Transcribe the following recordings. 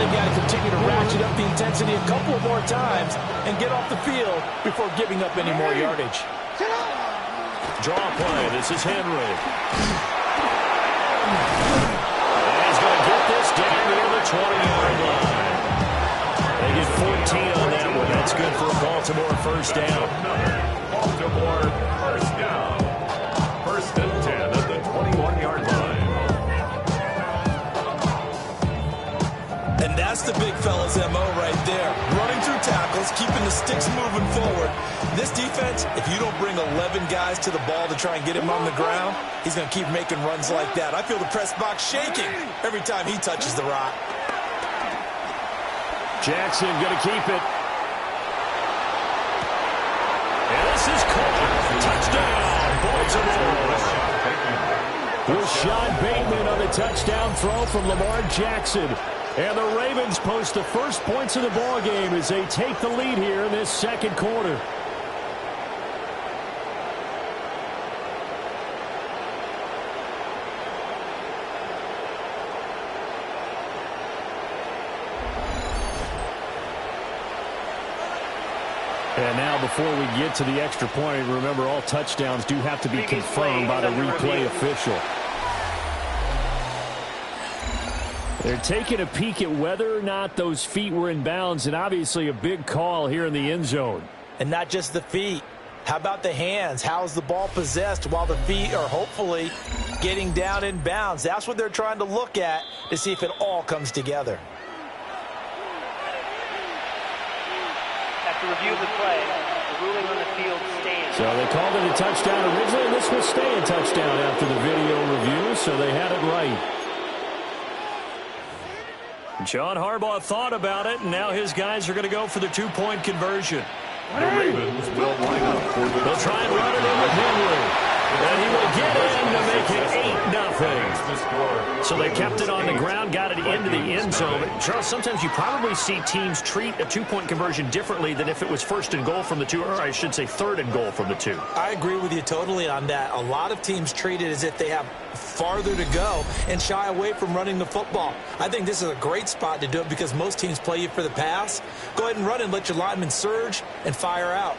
They've got to continue to ratchet up the intensity a couple more times and get off the field before giving up any more yardage. Draw play. This is Henry. And he's going to get this down near the 20-yard line. They get 14 on that one. That's good for a Baltimore first down. Baltimore first down. First and 10 at the 21-yard line. And that's the big fella's MO right there. Running through tackles, keeping the sticks moving forward. This defense, if you don't bring 11 guys to the ball to try and get him on the ground, he's going to keep making runs like that. I feel the press box shaking every time he touches the rock. Jackson going to keep it. And this is caught. Touchdown, Baltimore. Rashad Bateman on the touchdown throw from Lamar Jackson. And the Ravens post the first points of the ball game as they take the lead here in this second quarter. And now before we get to the extra point, remember all touchdowns do have to be confirmed by the replay official. They're taking a peek at whether or not those feet were in bounds, and obviously a big call here in the end zone. And not just the feet. How about the hands? How's the ball possessed while the feet are hopefully getting down in bounds? That's what they're trying to look at to see if it all comes together. After review of the play, the ruling on the field stands. So they called it a touchdown originally, and this will stay a touchdown after the video review, so they had it right. John Harbaugh thought about it, and now his guys are going to go for the two-point conversion. The Ravens will line up for the... They'll try and run it in with Henry. And he will get in to make it 8-0. So they kept it on the ground, got it into the end zone. But Charles, sometimes you probably see teams treat a two-point conversion differently than if it was first and goal from the two, or I should say third and goal from the two. I agree with you totally on that. A lot of teams treat it as if they have farther to go and shy away from running the football. I think this is a great spot to do it because most teams play you for the pass. Go ahead and run and let your linemen surge and fire out.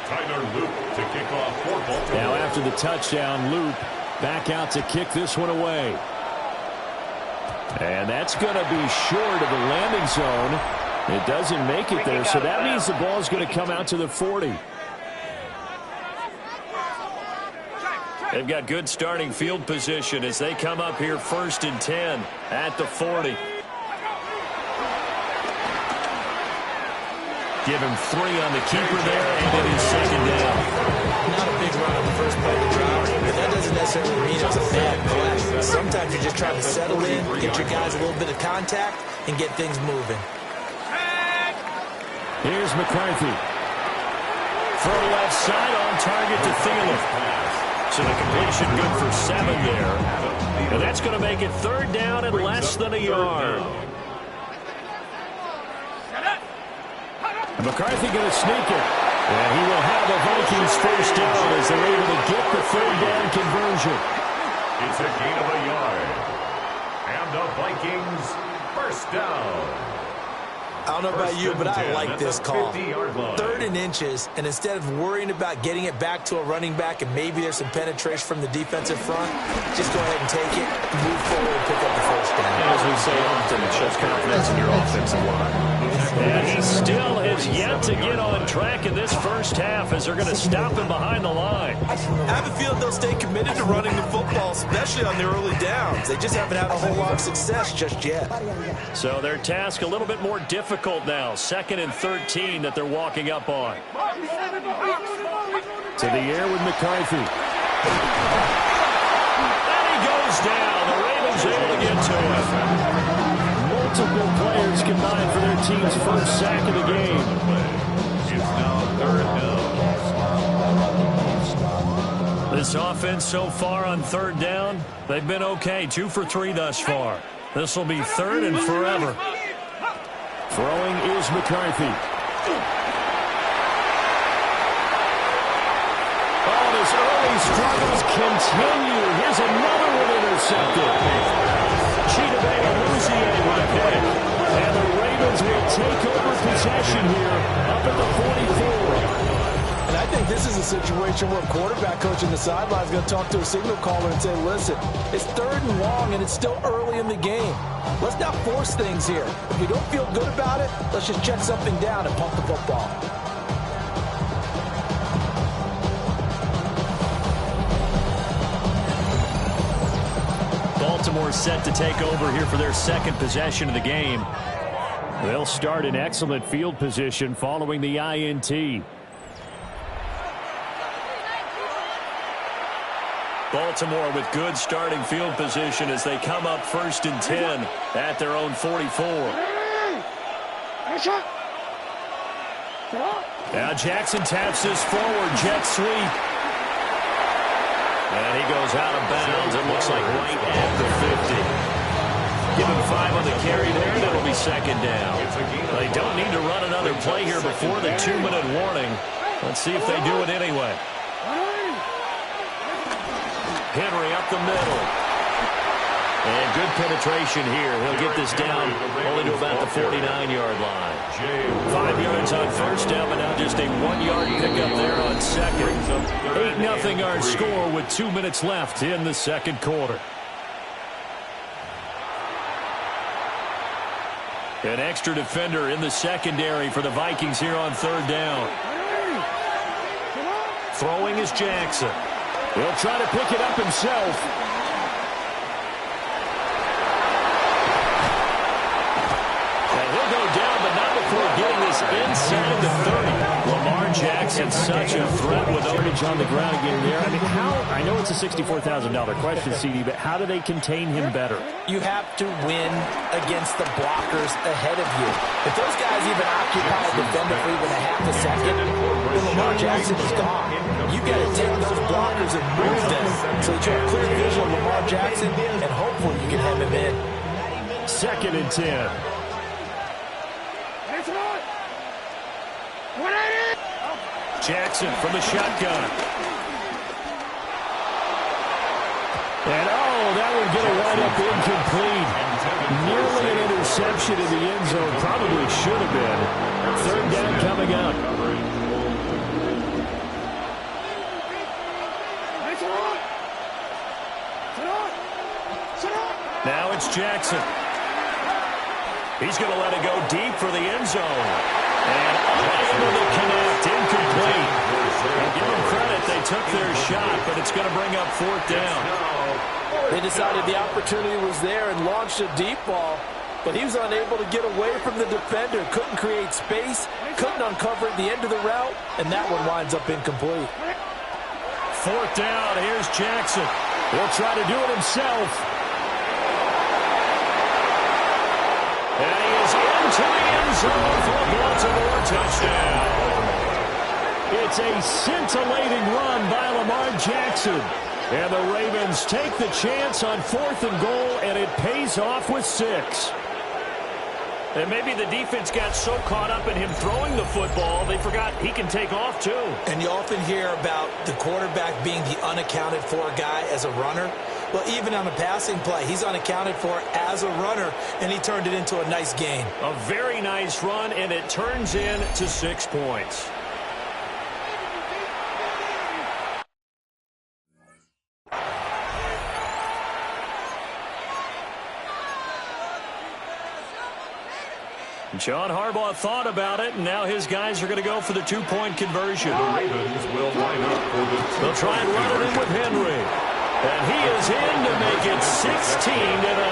Tyler Loop to kick off for Baltimore. Now after the touchdown, Loop back out to kick this one away. And that's going to be short of the landing zone. It doesn't make it there, so that means the ball is going to come out to the 40. They've got good starting field position as they come up here first and 10 at the 40. Give him 3 on the keeper there, and it is second down. Not a big run on the first play of the drive, but that doesn't necessarily mean it's a bad play. Sometimes you're just trying to settle in, get your guys a little bit of contact, and get things moving. Here's McCarthy. From left side on target to Thielen. So the completion good for 7 there. And that's going to make it third down and less than a yard. And McCarthy going to sneak it. And he will have the Vikings first down as they're able to get the third down conversion. It's a gain of a yard. And the Vikings first down. I don't know about you, but I like this call. 3rd and inches, and instead of worrying about getting it back to a running back and maybe there's some penetration from the defensive front, just go ahead and take it, move forward, and pick up the first down. And as we say often, it shows confidence in your offensive line. And he still has yet to get on track in this first half as they're going to stop him behind the line. I have a feeling they'll stay committed to running the football, especially on the early downs. They just haven't had a whole lot of success just yet. So their task a little bit more difficult now. 2nd and 13 that they're walking up on. To the air with McCarthy. And he goes down. The Ravens able to get to him. Multiple players combined for their team's first sack of the game. It's now 3rd down. This offense so far on 3rd down, they've been okay. 2 for 3 thus far. This will be 3rd and forever. Throwing is McCarthy. Oh, this early struggles continue. Here's another one intercepted. Chidobe Awuzie with it. And the Ravens will take over possession here up at the 44. And I think this is a situation where a quarterback coach in the sideline is going to talk to a signal caller and say, listen, it's 3rd and long, and it's still early in the game. Let's not force things here. If you don't feel good about it, let's just check something down and pump the football. Baltimore set to take over here for their second possession of the game. They'll start in excellent field position following the INT. Baltimore with good starting field position as they come up 1st and 10 at their own 44. Now Jackson taps this forward jet sweep. And he goes out of bounds. It looks like right at the 50. Give him 5 on the carry there, and it'll be 2nd down. They don't need to run another play here before the 2-minute warning. Let's see if they do it anyway. Henry up the middle. And good penetration here. He'll get this down only to about the 49-yard line. 5 yards on 1st down, but now just a 1-yard pickup there on 2nd. 8-0 our score with 2 minutes left in the 2nd quarter. An extra defender in the secondary for the Vikings here on 3rd down. Throwing is Jackson. He'll try to pick it up himself. And he'll go down, but not before getting this inside the 30. Lamar Jackson, such a threat with yardage on the ground again there. I mean, I know it's a $64,000 question, CD, but how do they contain him better? You have to win against the blockers ahead of you. If those guys even occupy a defender for even a half a second, then Lamar Jackson is gone. You got to take those blockers and move them so that you have clear vision of Lamar Jackson, and hopefully you can have him in. 2nd and 10. Jackson from the shotgun. And that would get a wind up incomplete. Nearly an interception in the end zone. Probably should have been. 3rd down coming up. Now it's Jackson. He's going to let it go deep for the end zone. And unable to connect, incomplete. And give them credit, they took their shot, but it's going to bring up 4th down. They decided the opportunity was there and launched a deep ball, but he was unable to get away from the defender, couldn't create space, couldn't uncover at the end of the route, and that one winds up incomplete. 4th down, here's Jackson. He'll try to do it himself. And he is into the end zone for a Baltimore touchdown. It's a scintillating run by Lamar Jackson. And the Ravens take the chance on 4th and goal, and it pays off with 6. And maybe the defense got so caught up in him throwing the football, they forgot he can take off too. And you often hear about the quarterback being the unaccounted for guy as a runner. Well, even on a passing play, he's unaccounted for as a runner, and he turned it into a nice gain. A very nice run, and it turns into 6 points. John Harbaugh thought about it, and now his guys are going to go for the 2-point conversion. The Ravens will line up for the They'll try and run it in with Henry. And he is in to make it 16-0.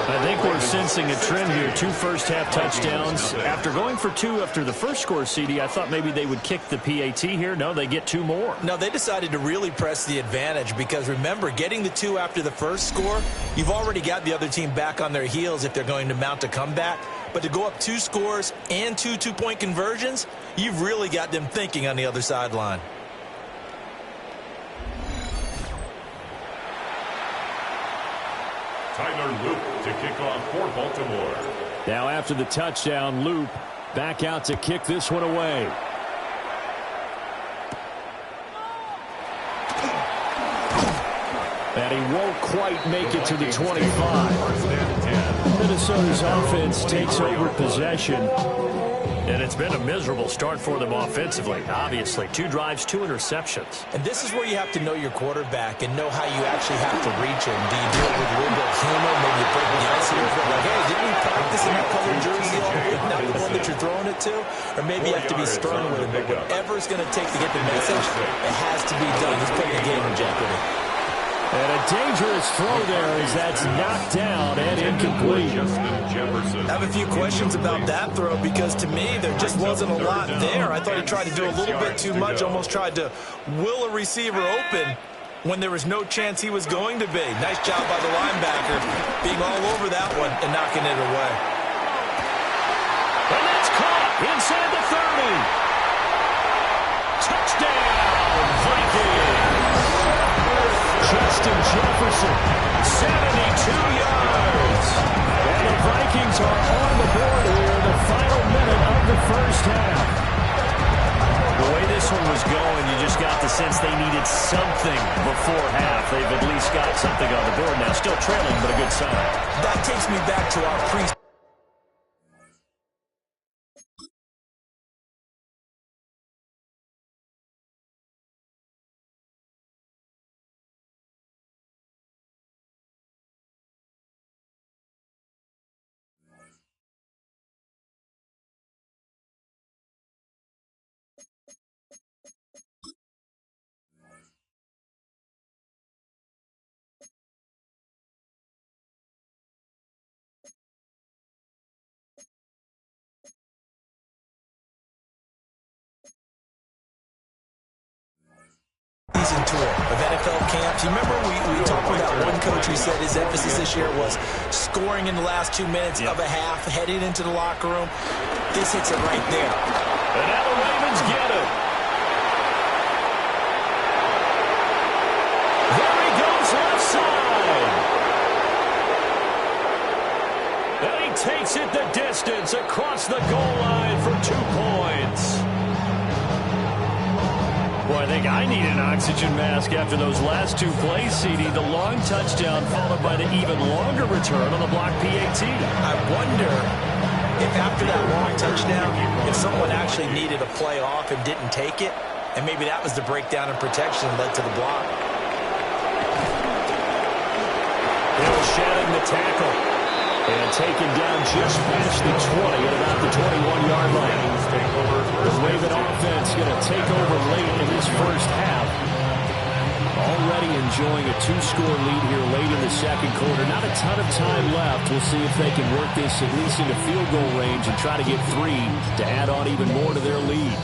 I think we're sensing a trend here. 2 first-half touchdowns. After going for 2 after the first score, CD, I thought maybe they would kick the PAT here. No, they get 2 more. No, they decided to really press the advantage because, remember, getting the 2 after the first score, you've already got the other team back on their heels if they're going to mount a comeback. But to go up 2 scores and 2 two-point conversions, you've really got them thinking on the other sideline. Tyler Loop to kick off for Baltimore. Now after the touchdown, Loop back out to kick this one away. And he won't quite make it to the 25. First and 10. Minnesota's offense takes over possession. And it's been a miserable start for them offensively, obviously. 2 drives, 2 interceptions. And this is where you have to know your quarterback and know how you actually have to reach him. Do you do it with a little bit of humor, maybe you break the ice here, like, hey, didn't we practice in that colored jersey all week, not the one that you're throwing it to? Or maybe you have to be stern with him. But whatever it's going to take to get the message, it has to be done. He's putting the game in jeopardy. And a dangerous throw there as that's knocked down and incomplete. I have a few questions about that throw because to me there just wasn't a lot there. I thought he tried to do a little bit too much, almost tried to will a receiver open when there was no chance he was going to be. Nice job by the linebacker being all over that one and knocking it away. And that's caught inside the 30. Touchdown, Vikings. Justin Jefferson, 72 yards. And the Vikings are on the board here in the final minute of the first half. The way this one was going, you just got the sense they needed something before half. They've at least got something on the board now. Still trailing, but a good sign. That takes me back to our pre season tour of NFL camps. You remember we talked about one coach who said his emphasis this year was scoring in the last 2 minutes of a half, heading into the locker room. This hits it right there. And now the Ravens get it. There he goes left side. And he takes it the distance across the goal line for 2 points. Boy, I think I need an oxygen mask after those last 2 plays, CD. The long touchdown followed by the even longer return on the block PAT. I wonder if after that long touchdown, if someone actually needed a play off and didn't take it, and maybe that was the breakdown in protection that led to the block. Hill shedding the tackle. And taken down just past the 20 at about the 21-yard line. The Raven offense going to take over late in this first half. Already enjoying a 2-score lead here late in the second quarter. Not a ton of time left. We'll see if they can work this at least into field goal range and try to get 3 to add on even more to their lead.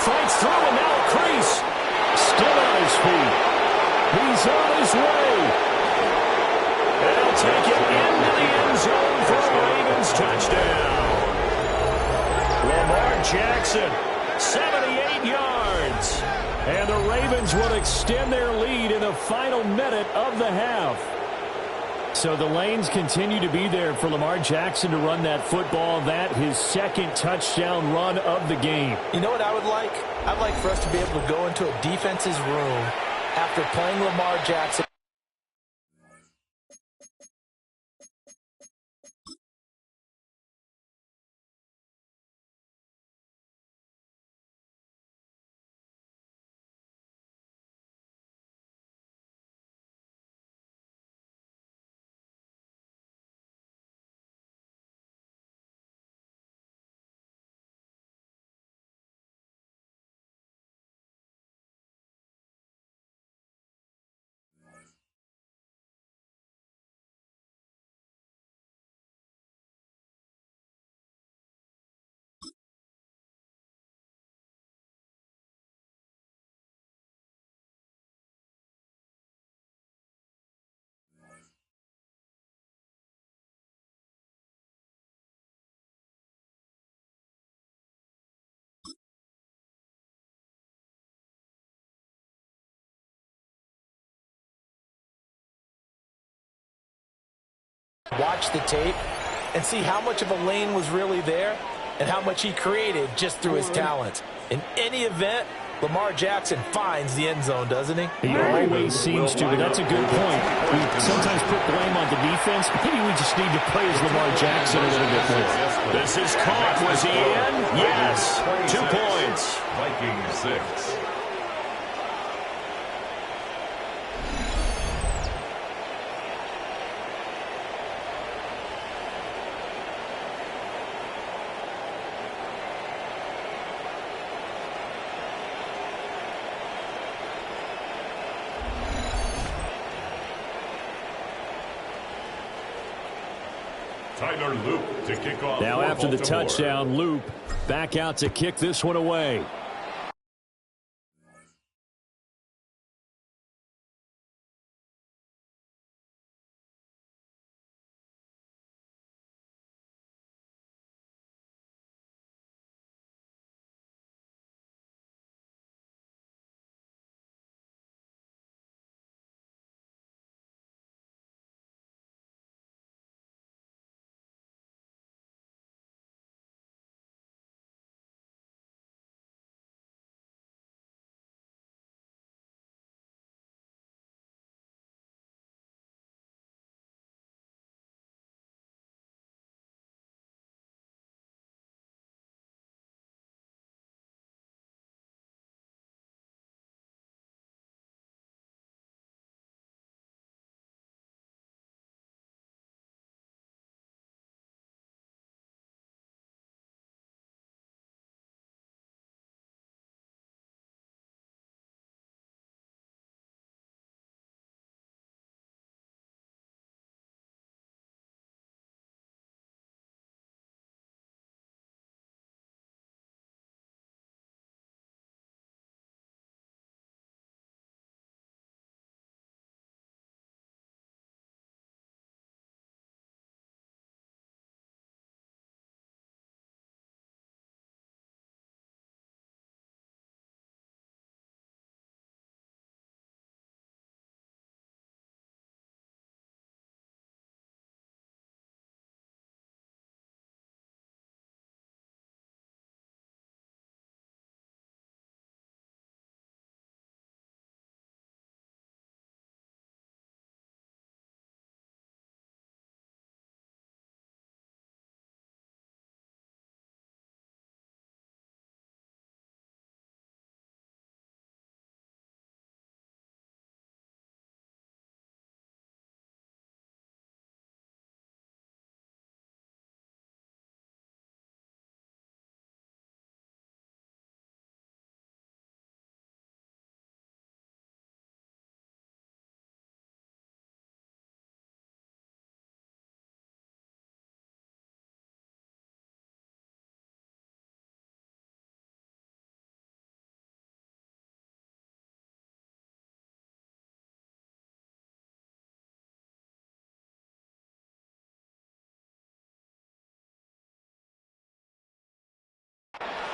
Fights through and now a crease. Still on his feet. He's on his way. And he'll take it into the end zone for a Ravens touchdown. Lamar Jackson, 78 yards. And the Ravens will extend their lead in the final minute of the half. So the lanes continue to be there for Lamar Jackson to run that football. That his second touchdown run of the game. You know what I would like? I'd like for us to be able to go into a defense's room after playing Lamar Jackson. Watch the tape and see how much of a lane was really there and how much he created just through his talent. In any event, Lamar Jackson finds the end zone, doesn't he? He always seems to, but that's a good point. We sometimes put blame on the defense. Maybe we just need to praise Lamar Jackson a little bit more. This is caught. Was he in? Yes. 2 points. Vikings 6. Tyler Loop to kick off. Now after the touchdown, Loop back out to kick this one away.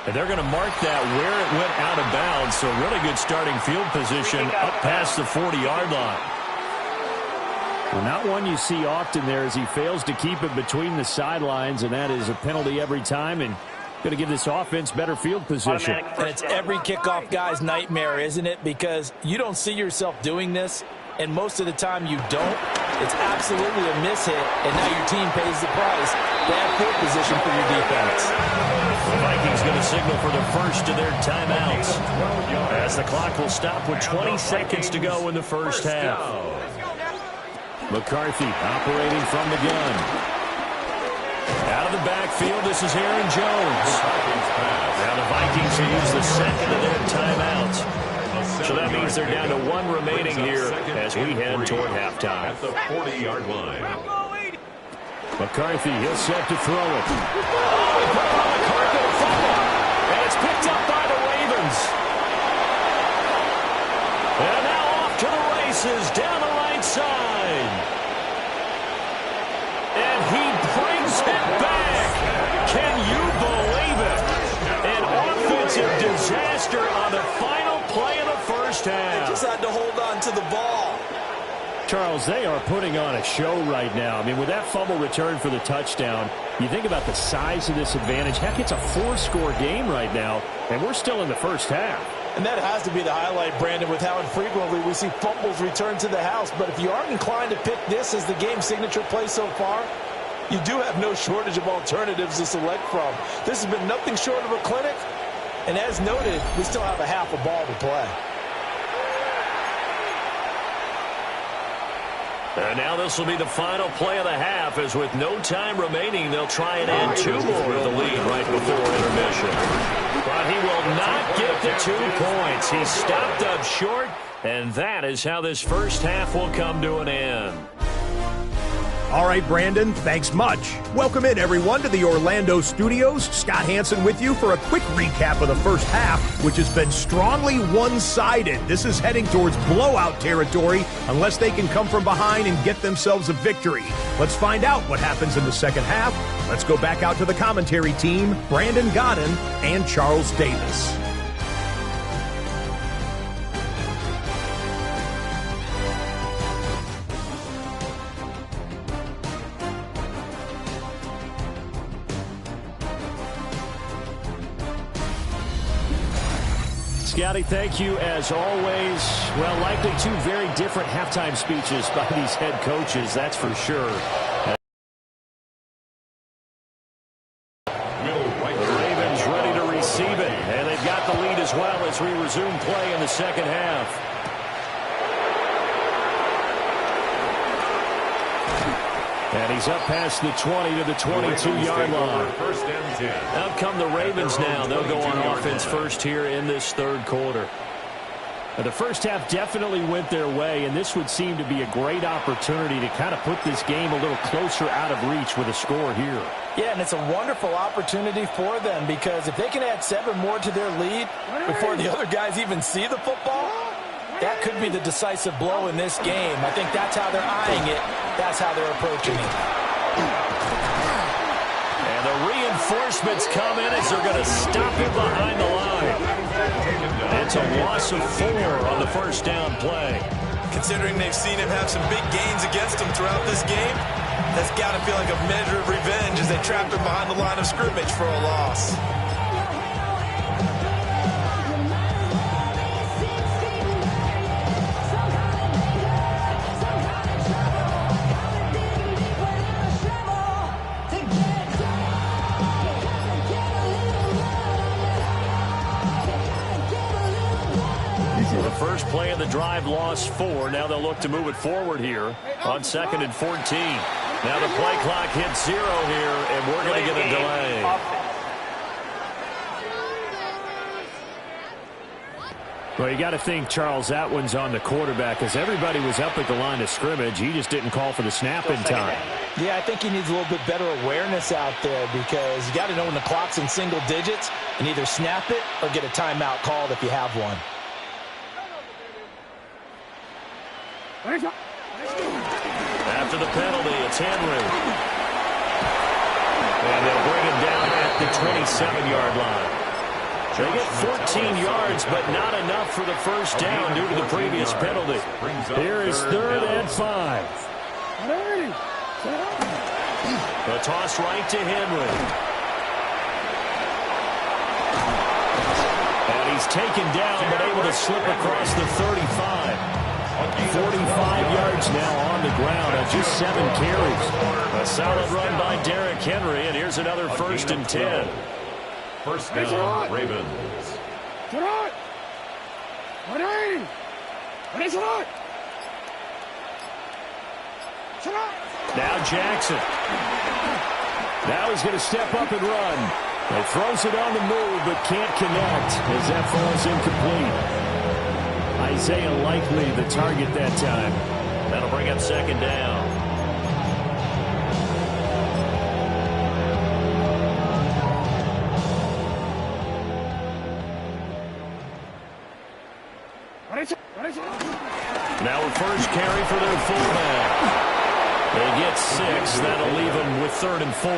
And they're going to mark that where it went out of bounds. So really good starting field position up past the 40-yard line. Well, not one you see often there as he fails to keep it between the sidelines, and that is a penalty every time, and going to give this offense better field position. And it's every kickoff guy's nightmare, isn't it? Because you don't see yourself doing this, and most of the time you don't. It's absolutely a miss-hit, and now your team pays the price. Bad field position for your defense. The Vikings going to signal for the first of their timeouts, as the clock will stop with 20 seconds to go in the first half. McCarthy operating from the gun. Out of the backfield, this is Aaron Jones. Now the Vikings use the second of their timeouts. So that means they're down to one remaining here as we head toward halftime. At the 40-yard line. McCarthy, he'll set to throw it. And it's picked up by the Ravens. And now off to the races down the right side. And he brings it back. Can you believe it? An offensive disaster on the final play of the first half. They just had to hold on to the ball. Charles, they are putting on a show right now. I mean, with that fumble return for the touchdown, you think about the size of this advantage. Heck, it's a 4-score game right now, and we're still in the first half. And that has to be the highlight, Brandon, with how infrequently we see fumbles return to the house. But if you aren't inclined to pick this as the game's signature play so far, you do have no shortage of alternatives to select from. This has been nothing short of a clinic. And as noted, we still have a half a ball to play. And now this will be the final play of the half, as with no time remaining, they'll try and add 2 more to the lead right before intermission. But he will not get the 2 points. He stopped up short, and that is how this first half will come to an end. All right, Brandon, thanks much. Welcome in, everyone, to the Orlando studios. Scott Hanson with you for a quick recap of the first half, which has been strongly one-sided. This is heading towards blowout territory unless they can come from behind and get themselves a victory. Let's find out what happens in the second half. Let's go back out to the commentary team, Brandon Godden and Charles Davis. Scotty, thank you as always. Well, likely 2 very different halftime speeches by these head coaches, that's for sure. The Ravens ready to receive it, and they've got the lead as well as we resume play in the second half. And he's up past the 20 to the 22-yard line. First and 10. Out come the Ravens now. They'll go on offense first here in this third quarter. Now, the first half definitely went their way, and this would seem to be a great opportunity to kind of put this game a little closer out of reach with a score here. Yeah, and it's a wonderful opportunity for them, because if they can add 7 more to their lead before the other guys even see the football, that could be the decisive blow in this game. I think that's how they're eyeing it. That's how they're approaching it. And the reinforcements come in as they're going to stop him behind the line. It's a loss of 4 on the first down play. Considering they've seen him have some big gains against them throughout this game, that's got to feel like a measure of revenge as they trapped him behind the line of scrimmage for a loss. First play of the drive, lost 4. Now they'll look to move it forward here on 2nd and 14. Now the play clock hits 0 here, and we're going to get a delay. Well, you got to think, Charles, that one's on the quarterback, as everybody was up at the line of scrimmage. He just didn't call for the snap in time. Yeah, I think he needs a little bit better awareness out there, because you got to know when the clock's in single digits and either snap it or get a timeout called if you have one. After the penalty, it's Henry. And they'll bring him down at the 27-yard line. They get 14 yards, but not enough for the first down due to the previous penalty. Here is 3rd and 5. The toss right to Henry. And he's taken down, but able to slip across the 35. 45 yards now on the ground on just 7 carries. A solid run by Derrick Henry, and here's another 1st and 10. First down, Ravens. Now Jackson. Now he's going to step up and run. He throws it on the move, but can't connect as that falls incomplete. Isaiah Likely the target that time. That'll bring up 2nd down. Now a first carry for their fullback. They get 6. That'll leave them with 3rd and 4. I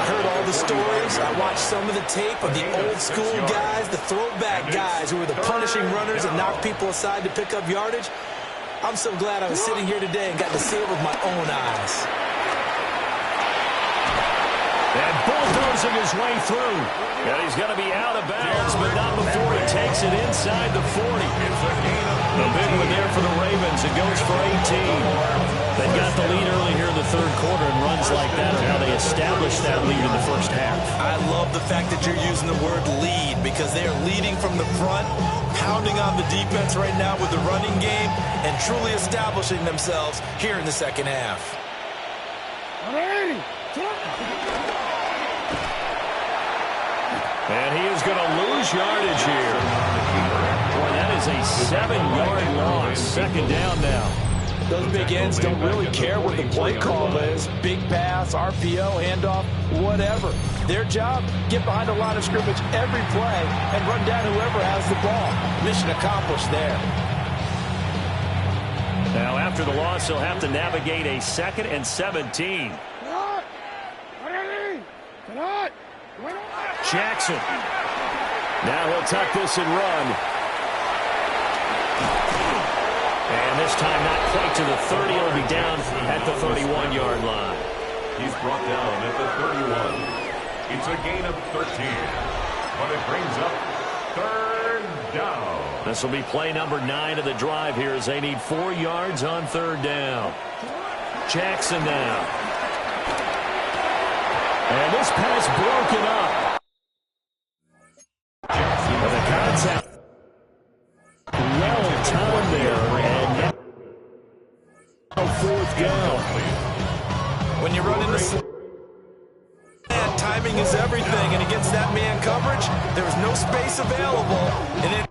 heard all the stories. I watched some of the tape of the old school guys, the throwback guys who were the punishing runners that knocked people aside to pick up yardage. I'm so glad I was sitting here today and got to see it with my own eyes. And bulldozing his way through. And he's going to be out of bounds, but not before he takes it inside the 40. A big one there for the Ravens. It goes for 18. They got the lead early here in the third quarter, and runs like that are how they established that lead in the first half. I love the fact that you're using the word lead because they are leading from the front, pounding on the defense right now with the running game, and truly establishing themselves here in the second half. And he is going to lose yardage here. Boy, that is a 7-yard loss. Second down now. Those big ends don't really care what the play call is. Big pass, RPO, handoff, whatever. Their job, get behind a line of scrimmage every play and run down whoever has the ball. Mission accomplished there. Now, after the loss, he'll have to navigate a 2nd and 17. Jackson. Now he'll tuck this and run. And this time not quite to the 30. He'll be down at the 31-yard line. He's brought down at the 31. It's a gain of 13. But it brings up 3rd down. This will be play number 9 of the drive here as they need 4 yards on 3rd down. Jackson now. And this pass broken up. With the contact. Well timed there. And now 4th down. When you run into man, timing is everything, and against that man coverage, there's no space available, and it